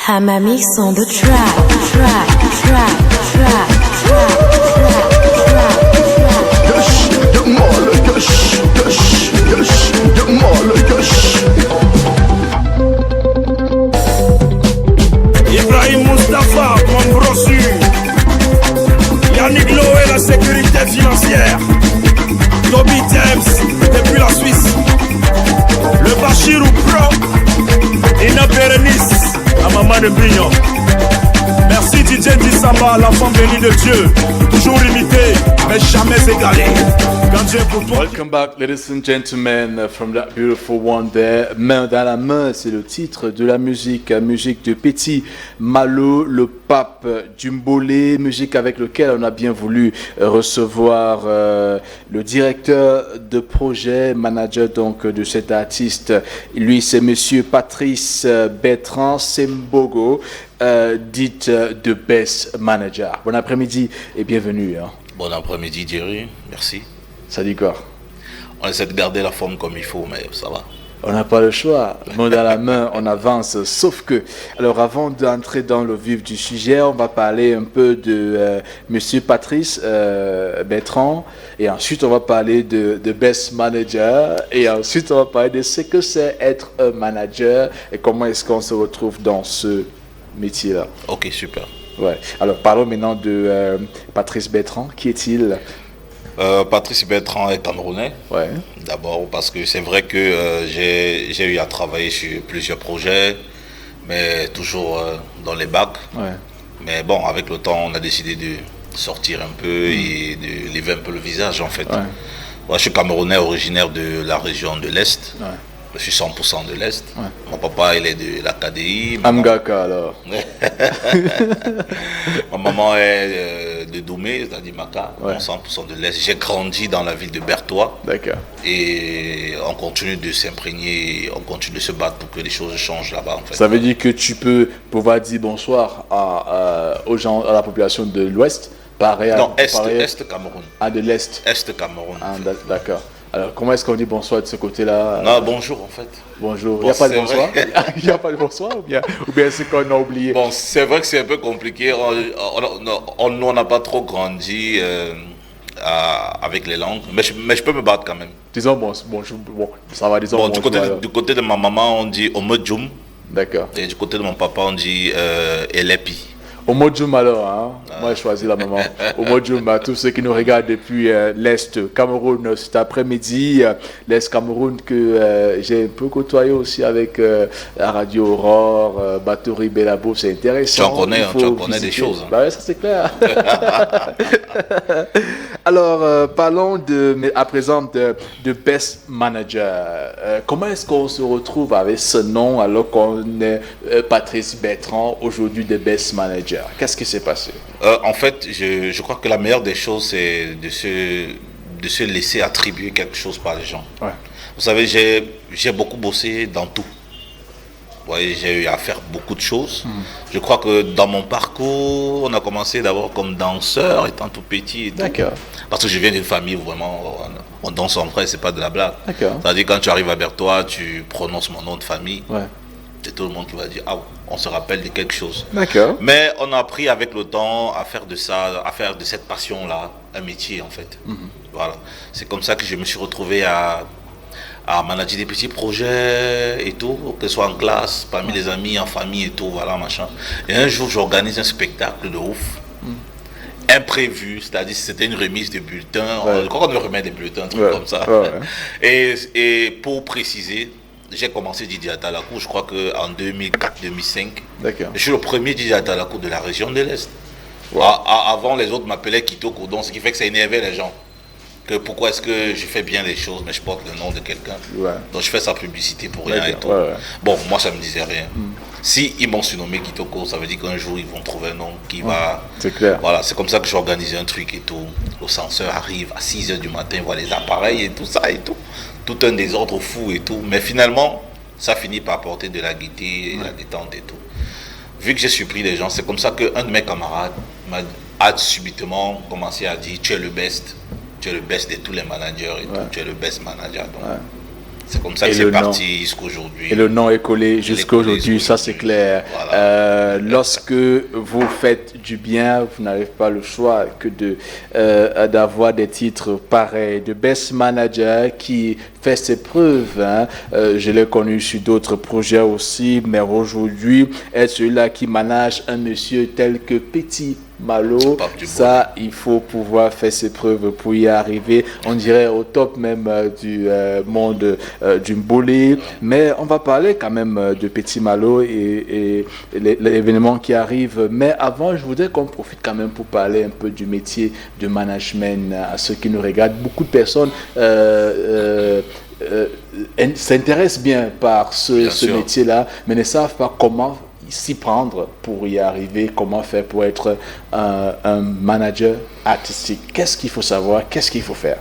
Hamamix on the track. Ibrahim Mustafa, mon brossu. Yannick Loé, la sécurité financière. Toby James, depuis la Suisse. Le Bachirou Pro. Ina Berenice, la maman de Bignon. Merci DJ Dissamba, l'enfant béni de Dieu. Toujours limité, mais jamais égalé. Welcome back, ladies and gentlemen, from that beautiful one there. Main dans la main, c'est le titre de la musique de Petit Malo, le pape du Mbolé, musique avec lequel on a bien voulu recevoir le directeur de projet, manager donc de cet artiste. Lui, c'est monsieur Patrice Bertrand Sembogo, dit The Best Manager. Bon après-midi et bienvenue. Hein. Bon après-midi Jerry, merci. Ça dit quoi? On essaie de garder la forme comme il faut, mais ça va. On n'a pas le choix. Main dans la main, on avance. Sauf que, alors avant d'entrer dans le vif du sujet, on va parler un peu de monsieur Patrice Bertrand. Et ensuite, on va parler de Best Manager. Et ensuite, on va parler de ce que c'est être un manager et comment est-ce qu'on se retrouve dans ce métier-là. Ok, super. Ouais. Alors, parlons maintenant de Patrice Bertrand. Qui est-il? Patrice Bertrand est camerounais. Ouais. D'abord parce que c'est vrai que j'ai eu à travailler sur plusieurs projets, mais toujours dans les bacs. Ouais. Mais bon, avec le temps, on a décidé de sortir un peu et de lever un peu le visage en fait. Ouais. Moi, je suis camerounais originaire de la région de l'Est. Ouais. Je suis 100% de l'Est. Ouais. Mon papa, il est de l'Acadie. Amgaka alors. Ma maman est de Doumé, c'est-à-dire Maka, ouais. 100% de l'Est. J'ai grandi dans la ville de Berthois. D'accord. Et on continue de s'imprégner, on continue de se battre pour que les choses changent là-bas. En fait. Ça veut dire que tu peux pouvoir dire bonsoir aux gens, à la population de l'Ouest. Pareil. Non, Est Cameroun. Ah, de l'Est. Est Cameroun. Ah, d'accord. Alors, comment est-ce qu'on dit bonsoir de ce côté-là? Non, bonjour en fait. Bonjour. Il n'y a pas de bonsoir? Il n'y a pas de bonsoir ou bien c'est qu'on a oublié? Bon, c'est vrai que c'est un peu compliqué. On n'a pas trop grandi avec les langues, mais je peux me battre quand même. Disons bonjour. Bon, ça va, disons bonjour. Du côté de ma maman, on dit Omodjoum. D'accord. Et du côté de mon papa, on dit Elepi. Omodjoum alors, hein? Moi j'ai choisi la maman. Omodjoum, à tous ceux qui nous regardent depuis l'Est Cameroun cet après-midi, l'Est Cameroun que j'ai un peu côtoyé aussi avec la radio Aurore, Batori Belabo, c'est intéressant. Tu en connais des choses. Hein. Bah ouais, ça c'est clair. Alors, parlons à présent de Best Manager. Comment est-ce qu'on se retrouve avec ce nom alors qu'on est Patrice Bertrand, aujourd'hui de Best Manager? Qu'est-ce qui s'est passé? En fait, je crois que la meilleure des choses, c'est de se laisser attribuer quelque chose par les gens. Ouais. Vous savez, j'ai beaucoup bossé dans tout. Ouais, j'ai eu à faire beaucoup de choses. Je crois que dans mon parcours, on a commencé d'abord comme danseur, étant tout petit. D'accord. Parce que je viens d'une famille où vraiment on danse en vrai, c'est pas de la blague. D'accord. C'est-à-dire quand tu arrives à Berthois, tu prononces mon nom de famille. Ouais. C'est tout le monde qui va dire, ah, on se rappelle de quelque chose. D'accord. Mais on a appris avec le temps à faire de ça, à faire de cette passion-là un métier en fait. Voilà. C'est comme ça que je me suis retrouvé à manager des petits projets et tout, que ce soit en classe, parmi les amis, en famille et tout, voilà, machin. Et un jour, j'organise un spectacle de ouf. Imprévu, c'est-à-dire c'était une remise de bulletins. Ouais. Je crois qu'on me remet des bulletins, un truc comme ça. Ouais. Et pour préciser, j'ai commencé DJ Atalakou, je crois qu'en 2004-2005. D'accord. Je suis le premier DJ Atalakou de la région de l'Est. Wow. Avant, les autres m'appelaient Kito Kodon, ce qui fait que ça énervait les gens. Que pourquoi est-ce que je fais bien les choses, mais je porte le nom de quelqu'un. Ouais. Donc je fais sa publicité pour rien et tout. Ouais. Bon, moi, ça ne me disait rien. Si ils m'ont surnommé Kitoko, ça veut dire qu'un jour, ils vont trouver un nom qui va... C'est clair. Voilà, c'est comme ça que j'ai organisé un truc et tout. Le censeur arrive à 6h du matin, voit les appareils et tout ça et tout. Tout un désordre fou et tout. Mais finalement, ça finit par apporter de la gaieté et de la détente et tout. Vu que j'ai surpris les gens, c'est comme ça qu'un de mes camarades a subitement commencé à dire tu es le best de tous les managers et tout, tu es le best manager. Donc, c'est comme ça que c'est parti jusqu'aujourd'hui. Et le nom est collé jusqu'à aujourd'hui, ça c'est clair. Voilà. Lorsque vous faites du bien, vous n'avez pas le choix que d'avoir des titres pareils. De Best Manager qui fait ses preuves. Hein. Je l'ai connu sur d'autres projets aussi, mais aujourd'hui, est celui-là qui manage un monsieur tel que Petit Malo, ça, il faut pouvoir faire ses preuves pour y arriver. On dirait au top même du monde du Mbolé. Mais on va parler quand même de Petit Malo et l'événement qui arrive. Mais avant, je voudrais qu'on profite quand même pour parler un peu du métier de management à ceux qui nous regardent. Beaucoup de personnes s'intéressent bien par ce métier-là, mais ne savent pas comment s'y prendre pour y arriver, comment faire pour être un manager artistique. Qu'est-ce qu'il faut savoir, qu'est-ce qu'il faut faire?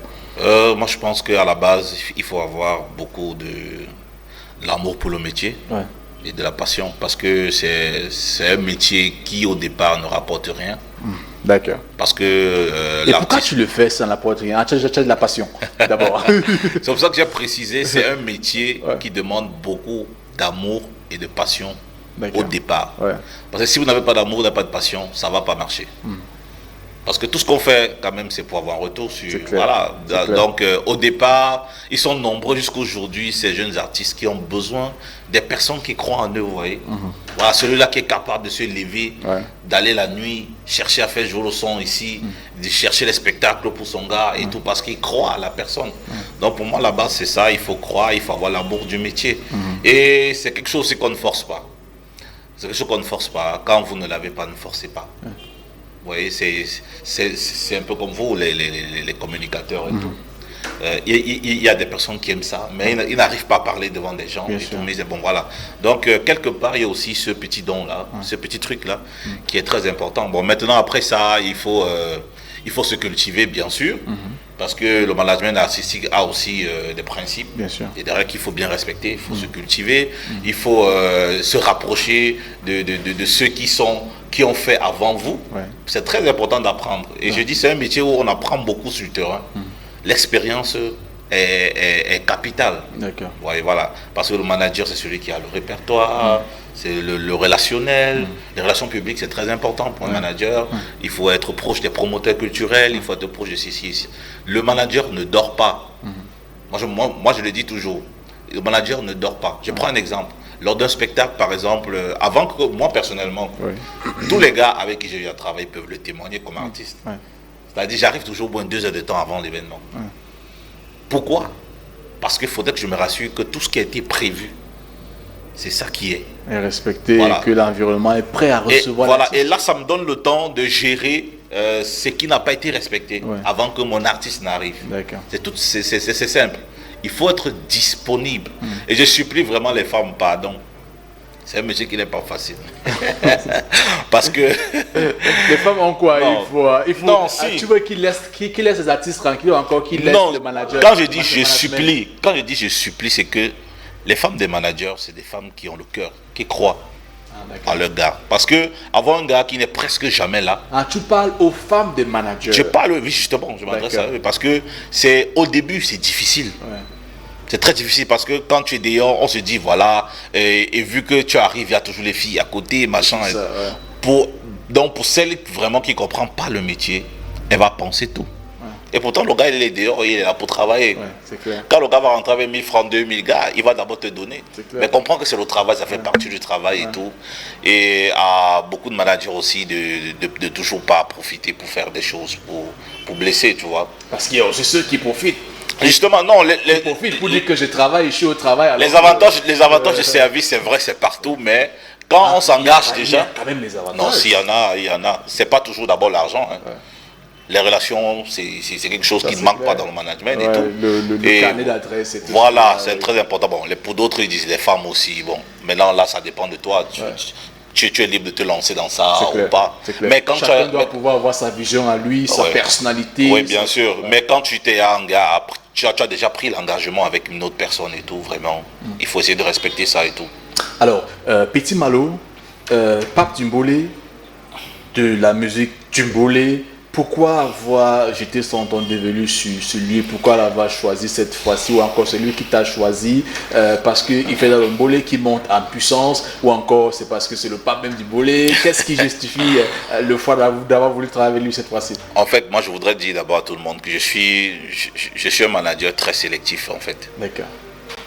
Moi je pense qu'à la base il faut avoir beaucoup de l'amour pour le métier et de la passion, parce que c'est un métier qui au départ ne rapporte rien. D'accord. Parce que et pourquoi tu le fais sans n'apporte rien? Tu as de la passion d'abord. C'est pour ça que j'ai précisé, c'est un métier qui demande beaucoup d'amour et de passion au départ. Parce que si vous n'avez pas d'amour, vous n'avez pas de passion, ça ne va pas marcher. Parce que tout ce qu'on fait, quand même, c'est pour avoir un retour sur... Voilà. Donc, au départ, ils sont nombreux jusqu'aujourd'hui, ces jeunes artistes qui ont besoin des personnes qui croient en eux, vous voyez. Voilà, celui-là qui est capable de se lever, d'aller la nuit, chercher à faire jouer le son ici, de chercher les spectacles pour son gars et tout, parce qu'il croit à la personne. Donc, pour moi, la base, c'est ça. Il faut croire, il faut avoir l'amour du métier. Et c'est quelque chose aussi qu'on ne force pas. C'est quelque chose qu'on ne force pas. Quand vous ne l'avez pas, ne forcez pas. Vous voyez, c'est un peu comme vous, les communicateurs et tout. Il y a des personnes qui aiment ça, mais ils n'arrivent pas à parler devant des gens. Et tout, mais bon, voilà. Donc, quelque part, il y a aussi ce petit don-là, ce petit truc-là, qui est très important. Bon, maintenant, après ça, il faut se cultiver, bien sûr. Parce que le management artistique a aussi des principes, et derrière qu'il faut bien respecter, il faut se cultiver, il faut se rapprocher de ceux qui ont fait avant vous. C'est très important d'apprendre. Et je dis, c'est un métier où on apprend beaucoup sur le terrain. L'expérience est capitale. Voilà. Parce que le manager, c'est celui qui a le répertoire, c'est le relationnel. Les relations publiques, c'est très important pour un manager. Il faut être proche des promoteurs culturels, il faut être proche de ceci. Le manager ne dort pas. Moi, je le dis toujours. Le manager ne dort pas. Je prends un exemple. Lors d'un spectacle, par exemple, avant que moi, personnellement, tous les gars avec qui j'ai eu à travailler peuvent le témoigner comme artiste. C'est-à-dire, j'arrive toujours au moins 2 heures de temps avant l'événement. Pourquoi? Parce qu'il faudrait que je me rassure que tout ce qui a été prévu, c'est ça qui est. Et respecter que l'environnement est prêt à recevoir. Et là, ça me donne le temps de gérer ce qui n'a pas été respecté avant que mon artiste n'arrive. C'est simple. Il faut être disponible. Et je supplie vraiment les femmes, pardon. C'est un métier qui n'est pas facile. Parce que... Les femmes ont quoi? Il faut non, si. Tu veux qu'ils laissent les artistes tranquilles ou encore qu'ils laissent le manager? Quand je dis je supplie, c'est que les femmes des managers, c'est des femmes qui ont le cœur, qui croient à leur gars. Parce que avoir un gars qui n'est presque jamais là... tu parles aux femmes des managers? Je parle, oui, justement, je m'adresse à eux. Parce que au début, c'est difficile. C'est très difficile parce que quand tu es dehors, on se dit voilà, et vu que tu arrives, il y a toujours les filles à côté, machin. Donc pour celle vraiment qui ne comprend pas le métier, elle va penser tout. Et pourtant le gars il est dehors, il est là pour travailler. Quand le gars va rentrer avec 1000 francs, 2000 gars, il va d'abord te donner. Mais comprends que c'est le travail, ça fait partie du travail et tout. Et à beaucoup de managers aussi de toujours pas profiter pour faire des choses pour blesser, tu vois. Parce qu'il y a aussi ceux qui profitent. Justement, non. Je profite pour dire que je travaille, je suis au travail. Les avantages de service, c'est vrai, c'est partout, mais quand on s'engage déjà... Il y a quand même les avantages. Non, s'il y en a, il y en a. C'est pas toujours d'abord l'argent. Les relations, c'est quelque chose qui ne manque pas dans le management et tout. Le carnet d'adresse et tout. Voilà, c'est très important. Bon, pour d'autres, ils disent les femmes aussi. Bon, maintenant, là, ça dépend de toi. tu es libre de te lancer dans ça C'est clair, ou pas. c'est clair. Mais quand chacun doit pouvoir avoir sa vision à lui, sa personnalité. Oui, bien sûr. Ouais. Mais quand tu t'es tu as déjà pris l'engagement avec une autre personne et tout, vraiment. Il faut essayer de respecter ça et tout. Alors, Petit Malo, Pape Djimbolé, de la musique Djimbolé, pourquoi avoir jeté son temps devenu sur lui? Pourquoi l'avoir choisi cette fois-ci? Ou encore c'est lui qui t'a choisi parce qu'il fait le Mbolé qui monte en puissance? Ou encore c'est parce que c'est le pape même du Mbolé? Qu'est-ce qui justifie le fait d'avoir voulu travailler avec lui cette fois-ci? En fait, moi je voudrais dire d'abord à tout le monde que je suis un manager très sélectif en fait. D'accord.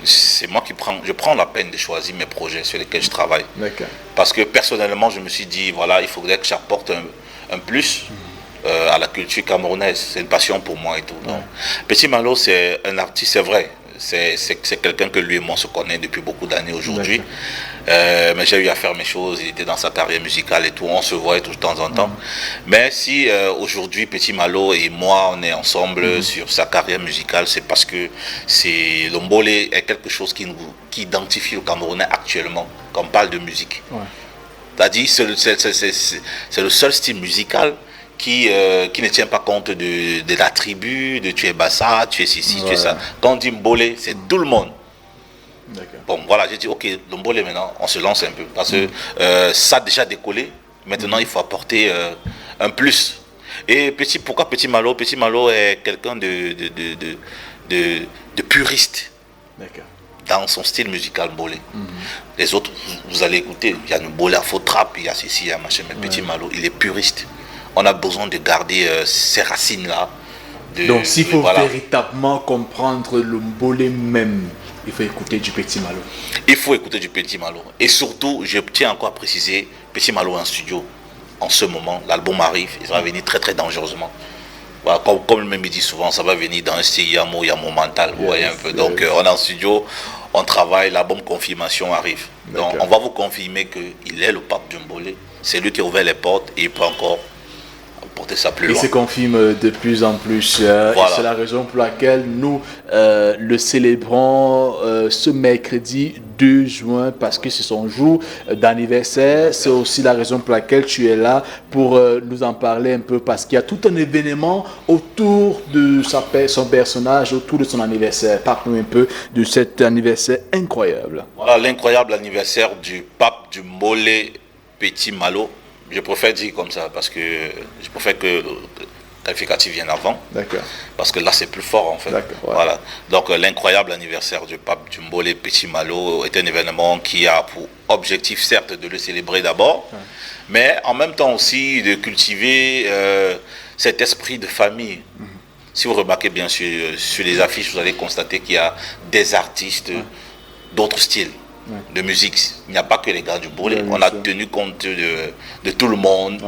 C'est moi je prends la peine de choisir mes projets sur lesquels je travaille. D'accord. Parce que personnellement je me suis dit, voilà, il faudrait que j'apporte un plus. À la culture camerounaise, c'est une passion pour moi et tout. Donc, Petit Malo, c'est un artiste, c'est vrai, c'est quelqu'un que lui et moi se connaît depuis beaucoup d'années aujourd'hui. Mais j'ai eu à faire mes choses, il était dans sa carrière musicale et tout, on se voit tout de temps en temps. Mais si aujourd'hui Petit Malo et moi on est ensemble sur sa carrière musicale, c'est parce que le Mbolé est quelque chose qui identifie le Camerounais actuellement quand on parle de musique. C'est-à-dire c'est le seul style musical qui ne tient pas compte de la tribu, de tu es Bassa, tu es ceci, tu es ça. Quand on dit Mbolé, c'est tout le monde. Bon, voilà, j'ai dit, ok, le Mbolé maintenant, on se lance un peu. Parce que ça a déjà décollé. Maintenant, il faut apporter un plus. Et pourquoi Petit Malo? Petit Malo est quelqu'un de puriste. Dans son style musical Mbolé. Les autres, vous allez écouter, il y a le Mbolé à faux trap, il y a ceci, il y a machin, mais Petit Malo, il est puriste. On a besoin de garder ces racines-là. Donc, s'il faut véritablement comprendre le Mbolé même, il faut écouter du Petit Malo. Il faut écouter du Petit Malo. Et surtout, je tiens encore à préciser, Petit Malo en studio, en ce moment, l'album arrive, il va venir très très dangereusement. Voilà, comme le même dit souvent, ça va venir dans un style Yamo mental. Vous voyez un peu. Donc, on est en studio, on travaille, l'album Confirmation arrive. Donc, on va vous confirmer qu'il est le pape du Mbolé. C'est lui qui a ouvert les portes et il peut encore porter ça plus loin. Il se confirme de plus en plus. Voilà. Et c'est la raison pour laquelle nous le célébrons ce mercredi 2 juin parce que c'est son jour d'anniversaire. C'est aussi la raison pour laquelle tu es là pour nous en parler un peu parce qu'il y a tout un événement autour de son personnage, autour de son anniversaire. Parle-nous un peu de cet anniversaire incroyable. Voilà, l'incroyable anniversaire du pape du Mbolé Petit Malo. Je préfère dire comme ça parce que je préfère que le qualificatif vienne avant. D'accord. Parce que là c'est plus fort en fait. Voilà. Donc l'incroyable anniversaire du pape du Mbolé Petit Malo est un événement qui a pour objectif certes de le célébrer d'abord, mais en même temps aussi de cultiver cet esprit de famille. Si vous remarquez bien sur les affiches, vous allez constater qu'il y a des artistes d'autres styles. De musique, il n'y a pas que les gars du Mbolé. On a tenu compte de tout le monde.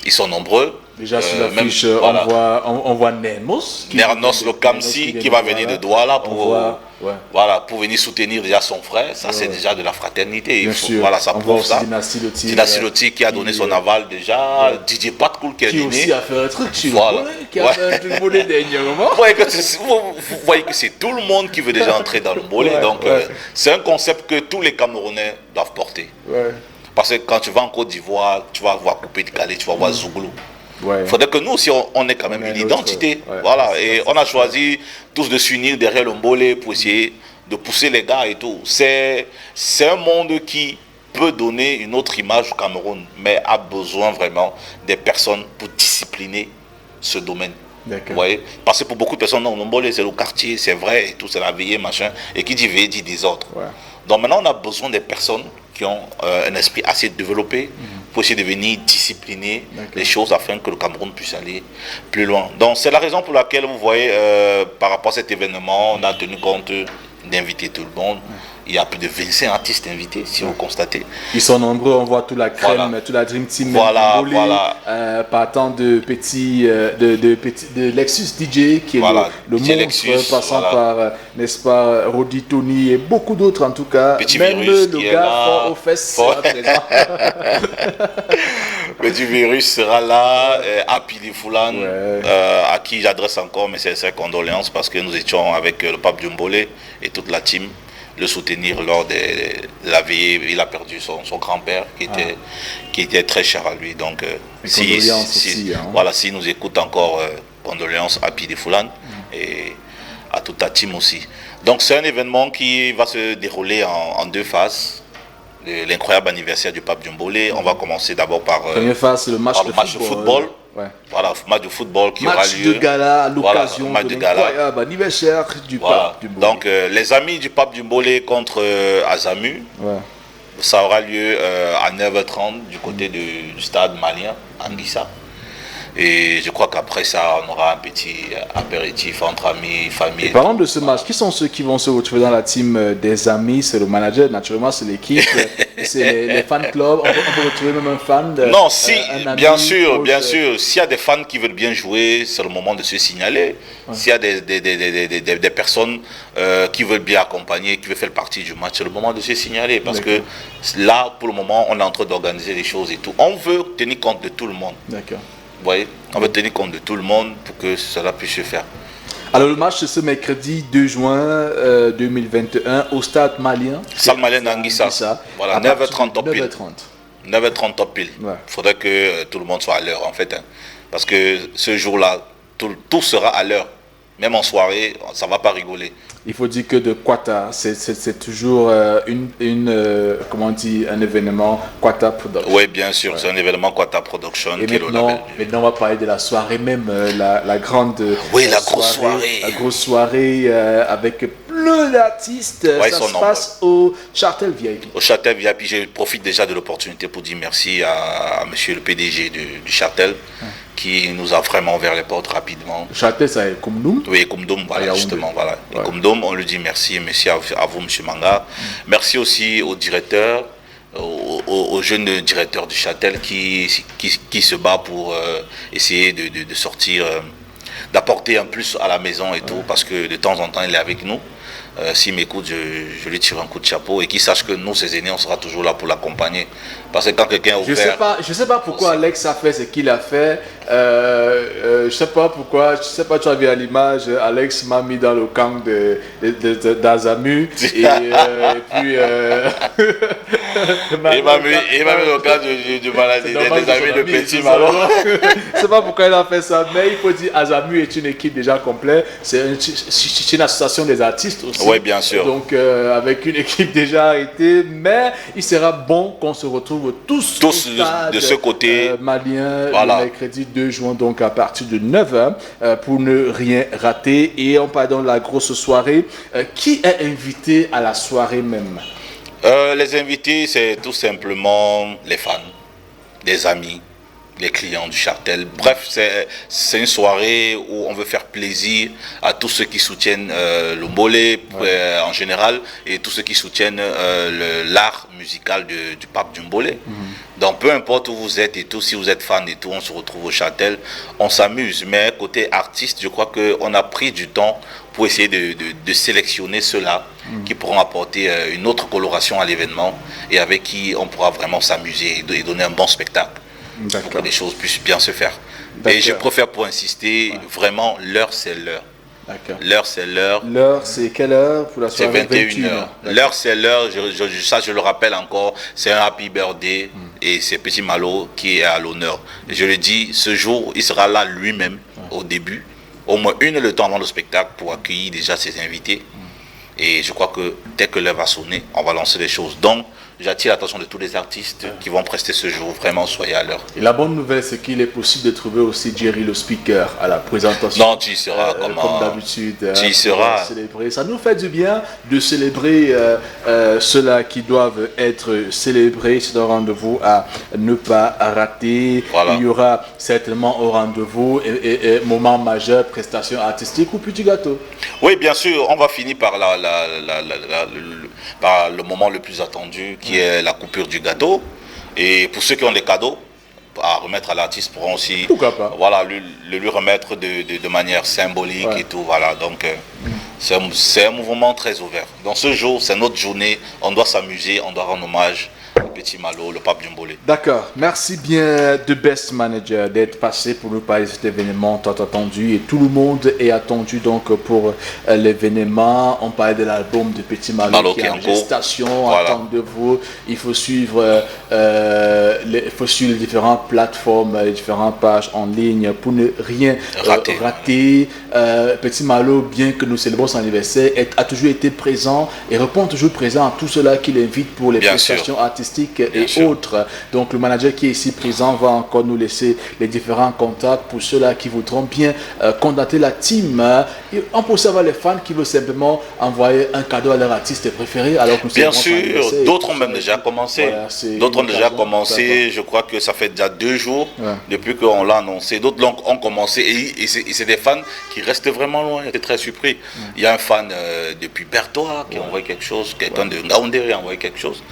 Ils sont nombreux. Déjà sur l'affiche, on voit Nernos. Nernos le Kamsi qui va venir de Douala pour venir soutenir déjà son frère. Ça, c'est déjà de la fraternité. Voilà, ça prouve ça. Dynastie Loti qui a donné son aval déjà. Didier Patkoul qui a donné. Qui aussi a fait un truc chez le qui a fait un truc Mbolé dernièrement. Vous voyez que c'est tout le monde qui veut déjà entrer dans le Mbolé. Donc, c'est un concept que tous les Camerounais doivent porter. Parce que quand tu vas en Côte d'Ivoire, tu vas voir Coupé de Calais, tu vas voir Zouglou. Il faudrait que nous aussi on ait quand même une identité. Voilà. Et on a choisi tous de s'unir derrière le Mbolé pour essayer de pousser les gars et tout. C'est un monde qui peut donner une autre image au Cameroun, mais a besoin vraiment des personnes pour discipliner ce domaine. Vous voyez? Parce que pour beaucoup de personnes, non, le Mbolé c'est le quartier, c'est vrai, et tout, c'est la veillée, machin. Et qui dit veillée dit désordre. Donc maintenant on a besoin des personnes qui ont un esprit assez développé pour essayer de venir discipliner les choses afin que le Cameroun puisse aller plus loin. Donc c'est la raison pour laquelle vous voyez par rapport à cet événement, on a tenu compte d'inviter tout le monde. Il y a plus de 25 artistes invités, si vous constatez. Ils sont nombreux, on voit toute la crème, toute la Dream Team. Partant de Lexus DJ, qui est le monstre, Lexus, passant par, n'est-ce pas, Rodi Tony et beaucoup d'autres en tout cas. Petit même Virus le gars fort aux fesses sera présent. Petit Virus sera là, Happy Foulan, à qui j'adresse encore mes sincères condoléances parce que nous étions avec le pape du Mbolé et toute la team. le soutenir lors de la veillée. Il a perdu son grand-père qui était très cher à lui. Donc, voilà, s'il nous écoute encore, condoléances à Pidi Foulan et à toute ta team aussi. Donc, c'est un événement qui va se dérouler en 2 phases. L'incroyable anniversaire du Pape Doumboulet. On va commencer d'abord par première phase, le match de football. Ouais. Voilà, match de football qui aura lieu. Match de gala à l'occasion de l'incroyable anniversaire du Pape Doumboulet. Donc, les amis du Pape Doumboulet contre Azamu, ça aura lieu à 9h30 du côté du stade malien, Anguissa. Et je crois qu'après ça, on aura un petit apéritif entre amis, famille. Et parlant de ce match, qui sont ceux qui vont se retrouver dans la team des amis? C'est le manager, naturellement, c'est l'équipe, c'est les fan clubs. On peut retrouver même un fan. Non, si, bien sûr. S'il y a des fans qui veulent bien jouer, c'est le moment de se signaler. S'il y a des personnes qui veulent bien accompagner, qui veulent faire partie du match, c'est le moment de se signaler. Parce que là, pour le moment, on est en train d'organiser les choses et tout. On veut tenir compte de tout le monde. D'accord. Vous voyez, on va tenir compte de tout le monde pour que cela puisse se faire. Alors le match c'est ce mercredi 2 juin 2021 au stade malien. Stade malien d'Anguissa. Voilà, 9h30 top pile. 9h30 top pile. Il faudrait que tout le monde soit à l'heure en fait. Hein. Parce que ce jour-là, tout sera à l'heure. Même en soirée, ça ne va pas rigoler. Il faut dire que de Quata, c'est toujours comment on dit, un événement Quata Production. Oui, bien sûr, c'est un événement Quata Production. Et maintenant, on va parler de la soirée même, la grande soirée. La grosse soirée avec plein d'artistes. Ça se passe au Châtel VIP. Au Châtel VIP, je profite déjà de l'opportunité pour dire merci à monsieur le PDG du Châtel. Qui nous a vraiment ouvert les portes rapidement. Châtel, ça est Koumdoum. Oui, Koumdoum, voilà, justement. Voilà. Et Koumdoum, on lui dit merci à vous, M. Manga. Merci aussi au directeur, au jeune directeur du Châtel qui se bat pour essayer de sortir, d'apporter un plus à la maison et tout, parce que de temps en temps, il est avec nous. S'il m'écoute, je lui tire un coup de chapeau et qu'il sache que nous, ses aînés, on sera toujours là pour l'accompagner. Parce que quand quelqu'un a ouvert... Je sais pas pourquoi Alex a fait ce qu'il a fait. Je sais pas pourquoi. Je sais pas, tu as vu à l'image, Alex m'a mis dans le camp d'Azamu. Et puis... il m'a mis dans le camp des amis de Petit Malo. Je sais pas pourquoi il a fait ça, mais il faut dire Azamu est une équipe déjà complète. C'est une association des artistes aussi. Oui, bien sûr. Donc, avec une équipe déjà arrêtée, mais il sera bon qu'on se retrouve tous de ce côté malien le mercredi 2 juin, donc à partir de 9h, pour ne rien rater. Et on parle de la grosse soirée. Qui est invité à la soirée même? Les invités, c'est tout simplement les fans, les amis, les clients du Châtel. Bref, c'est une soirée où on veut faire plaisir à tous ceux qui soutiennent le Mbolé en général et tous ceux qui soutiennent l'art musical du Pape Doumboulet. Donc peu importe où vous êtes et tout, si vous êtes fan et tout, on se retrouve au Châtel, on s'amuse. Mais côté artiste, je crois qu'on a pris du temps pour essayer de sélectionner ceux-là qui pourront apporter une autre coloration à l'événement et avec qui on pourra vraiment s'amuser et donner un bon spectacle. Pour que les choses puissent bien se faire. Et je préfère pour insister, vraiment, l'heure c'est l'heure. L'heure c'est l'heure. L'heure c'est quelle heure pour la soirée? C'est 21h. L'heure c'est l'heure, ça je le rappelle encore, c'est un happy birthday et c'est Petit Malo qui est à l'honneur. Je le dis, ce jour, il sera là lui-même au début, au moins 1 heure de temps avant le spectacle pour accueillir déjà ses invités. Et je crois que dès que l'heure va sonner, on va lancer les choses. Donc, j'attire l'attention de tous les artistes qui vont prester ce jour. Vraiment, soyez à l'heure. Et la bonne nouvelle, c'est qu'il est possible de trouver aussi Jerry le speaker à la présentation. Non, tu y seras comme d'habitude. Tu y seras. Célébrer. Ça nous fait du bien de célébrer ceux-là qui doivent être célébrés. C'est un rendez-vous à ne pas rater. Voilà. Il y aura certainement au rendez-vous et moment majeur, prestation artistique ou petit gâteau. Oui, bien sûr. On va finir par par le moment le plus attendu qui est la coupure du gâteau. Et pour ceux qui ont des cadeaux à remettre à l'artiste pourront aussi le lui remettre de manière symbolique et tout. Voilà. Donc c'est un mouvement très ouvert. Dans ce jour, c'est notre journée. On doit s'amuser, on doit rendre hommage Petit Malo, le pape Djumbolé. D'accord. Merci bien de Best Manager d'être passé pour nous parler de cet événement tant attendu. Et tout le monde est attendu donc pour l'événement. On parlait de l'album de Petit Malo qui est en gestation. Voilà. Attendez-vous. Il faut suivre les différentes plateformes, les différentes pages en ligne pour ne rien rater. Petit Malo, bien que nous célébrons son anniversaire, a toujours été présent et répond toujours présent à tout cela qu'il invite pour les prestations artistiques et autres. Donc le manager qui est ici présent va encore nous laisser les différents contacts pour ceux-là qui voudront bien contacter la team. Et on peut savoir les fans qui veulent simplement envoyer un cadeau à leur artiste préféré. Alors que bien sûr, d'autres ont même déjà commencé. Voilà, d'autres ont déjà commencé. Je crois que ça fait déjà 2 jours depuis qu'on l'a annoncé. D'autres ont commencé et c'est des fans qui restent vraiment loin. J'étais très surpris. Il y a un fan depuis Bertois qui a envoyé quelque chose, quelqu'un de Ngaoundé a envoyé quelque chose.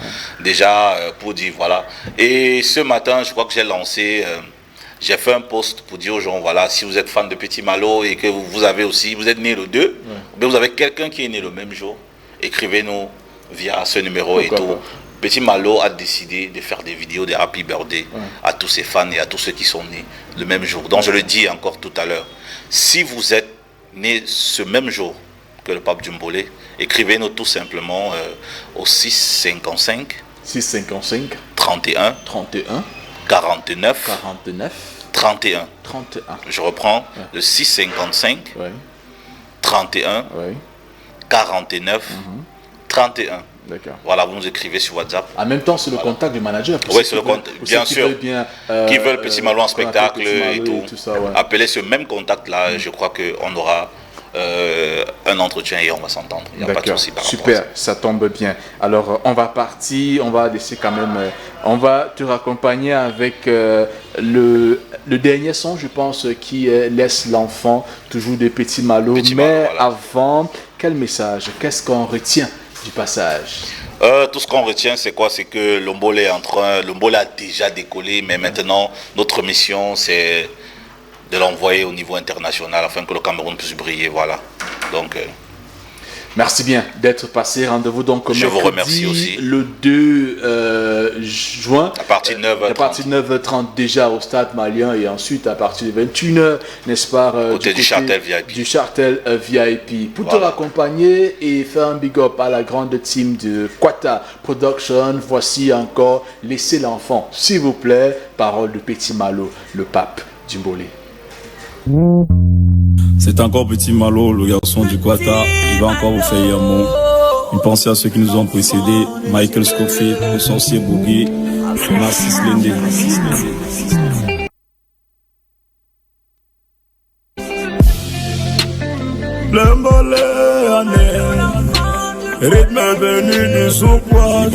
Déjà pour dire voilà. Et ce matin, je crois que j'ai lancé, j'ai fait un post pour dire aux gens, voilà, si vous êtes fan de Petit Malo et que vous avez aussi, vous êtes né le 2, mais vous avez quelqu'un qui est né le même jour, écrivez-nous via ce numéro et tout. Petit Malo a décidé de faire des vidéos de Happy Birthday à tous ses fans et à tous ceux qui sont nés le même jour. Donc je le dis encore tout à l'heure, si vous êtes né ce même jour que le pape Djumbolé, écrivez-nous tout simplement au 655 31 49 31. Je reprends le 655 31 49 31. D'accord. Voilà, vous nous écrivez sur WhatsApp. En même temps, c'est le contact du manager. Oui, c'est le contact, bien sûr. Qui veulent Petit Malo en spectacle et tout. Ça, appelez ce même contact-là. Je crois qu'on aura un entretien et on va s'entendre. Il n'y a pas de souci par rapport à ça. Ça tombe bien. Alors, on va partir. On va laisser quand même. On va te raccompagner avec le dernier son, je pense, qui laisse l'enfant, toujours de Petit Malo. Mais avant, quel message? Qu'est-ce qu'on retient du passage? Tout ce qu'on retient, c'est quoi? C'est que Lombolé a déjà décollé, mais maintenant, notre mission, c'est de l'envoyer au niveau international afin que le Cameroun puisse briller. Voilà. Donc, merci bien d'être passé. Rendez-vous donc je vous remercie aussi. Le 2 juin. À partir de 9h30. À partir de 9h30 déjà au stade malien et ensuite à partir de 21h, n'est-ce pas? Côté du Chartel VIP. Du Chartel VIP. Pour te raccompagner et faire un big up à la grande team de Quata Production, voici encore Laissez l'enfant, s'il vous plaît. Parole de Petit Malo, le pape Djumbolé. C'est encore Petit Malo, le garçon du Quata. Il va encore vous faire un mot. Une pensée à ceux qui nous ont précédés. Michael Scofield, le sorcier Boogie, Narcisse Lende. L'embolé, rythme venu du sous-poids.